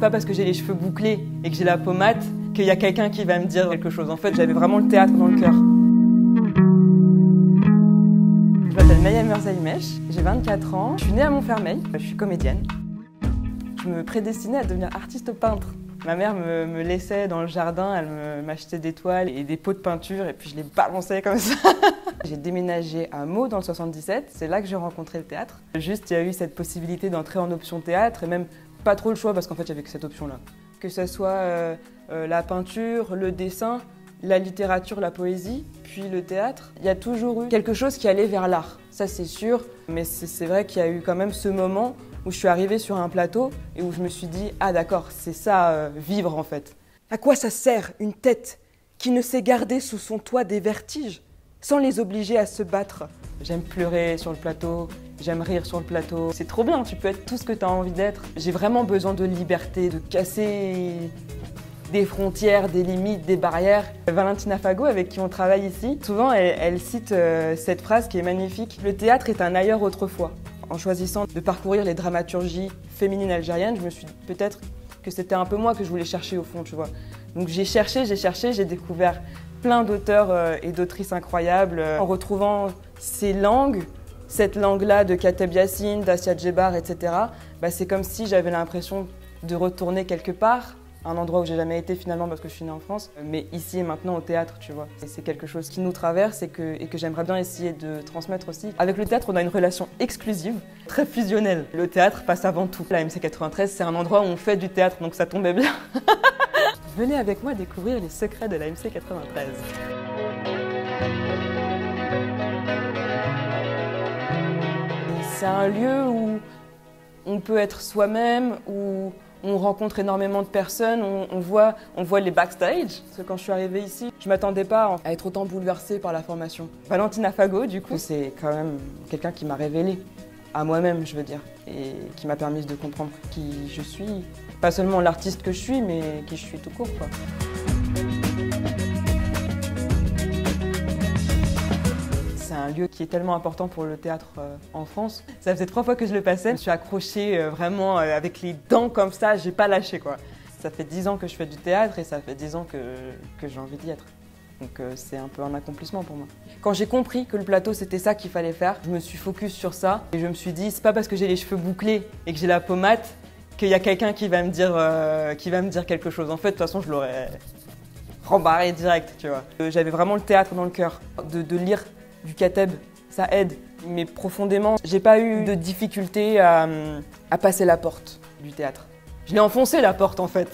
pas parce que j'ai les cheveux bouclés et que j'ai la pommade qu'il y a quelqu'un qui va me dire quelque chose. En fait, j'avais vraiment le théâtre dans le cœur. Je m'appelle Maya Merzaimesh, j'ai 24 ans, je suis née à Montfermeil, je suis comédienne. Je me prédestinais à devenir artiste peintre. Ma mère me laissait dans le jardin, elle m'achetait des toiles et des pots de peinture et puis je les balançais comme ça. J'ai déménagé à Meaux dans le 77, c'est là que j'ai rencontré le théâtre. Juste, il y a eu cette possibilité d'entrer en option théâtre et même pas trop le choix parce qu'en fait, j'avais que cette option-là. Que ce soit la peinture, le dessin, la littérature, la poésie, puis le théâtre, il y a toujours eu quelque chose qui allait vers l'art, ça c'est sûr. Mais c'est vrai qu'il y a eu quand même ce moment où je suis arrivée sur un plateau et où je me suis dit « Ah d'accord, c'est ça, vivre en fait ». À quoi ça sert une tête qui ne sait garder sous son toit des vertiges sans les obliger à se battre? J'aime pleurer sur le plateau, j'aime rire sur le plateau. C'est trop bien, tu peux être tout ce que tu as envie d'être. J'ai vraiment besoin de liberté, de casser des frontières, des limites, des barrières. Valentina Fago, avec qui on travaille ici, souvent elle cite cette phrase qui est magnifique. Le théâtre est un ailleurs autrefois. En choisissant de parcourir les dramaturgies féminines algériennes, je me suis dit peut-être que c'était un peu moi que je voulais chercher au fond, tu vois. Donc j'ai cherché, j'ai découvert plein d'auteurs et d'autrices incroyables. En retrouvant ces langues, cette langue-là de Kateb Yassine, d'Assia Djebar, etc., c'est comme si j'avais l'impression de retourner quelque part, un endroit où j'ai jamais été finalement parce que je suis née en France, mais ici et maintenant au théâtre, tu vois. Et c'est quelque chose qui nous traverse et que j'aimerais bien essayer de transmettre aussi. Avec le théâtre, on a une relation exclusive, très fusionnelle. Le théâtre passe avant tout. La MC 93, c'est un endroit où on fait du théâtre, donc ça tombait bien. Venez avec moi découvrir les secrets de la MC 93. C'est un lieu où on peut être soi-même, où on rencontre énormément de personnes, on voit les backstage. Parce que quand je suis arrivée ici, je ne m'attendais pas à être autant bouleversée par la formation. Valentina Fago, du coup, c'est quand même quelqu'un qui m'a révélée à moi-même, je veux dire, et qui m'a permis de comprendre qui je suis. Pas seulement l'artiste que je suis, mais qui je suis tout court, quoi. C'est un lieu qui est tellement important pour le théâtre en France. Ça faisait 3 fois que je le passais. Je me suis accrochée vraiment avec les dents comme ça, j'ai pas lâché, quoi. Ça fait 10 ans que je fais du théâtre et ça fait 10 ans que j'ai envie d'y être. Donc c'est un peu un accomplissement pour moi. Quand j'ai compris que le plateau c'était ça qu'il fallait faire, je me suis focus sur ça et je me suis dit c'est pas parce que j'ai les cheveux bouclés et que j'ai la pommade qu'il y a quelqu'un qui va me dire quelque chose. En fait, de toute façon, je l'aurais rembarré direct, tu vois. J'avais vraiment le théâtre dans le cœur. De lire du Kateb, ça aide. Mais profondément, j'ai pas eu de difficulté à passer la porte du théâtre. Je l'ai enfoncé la porte, en fait.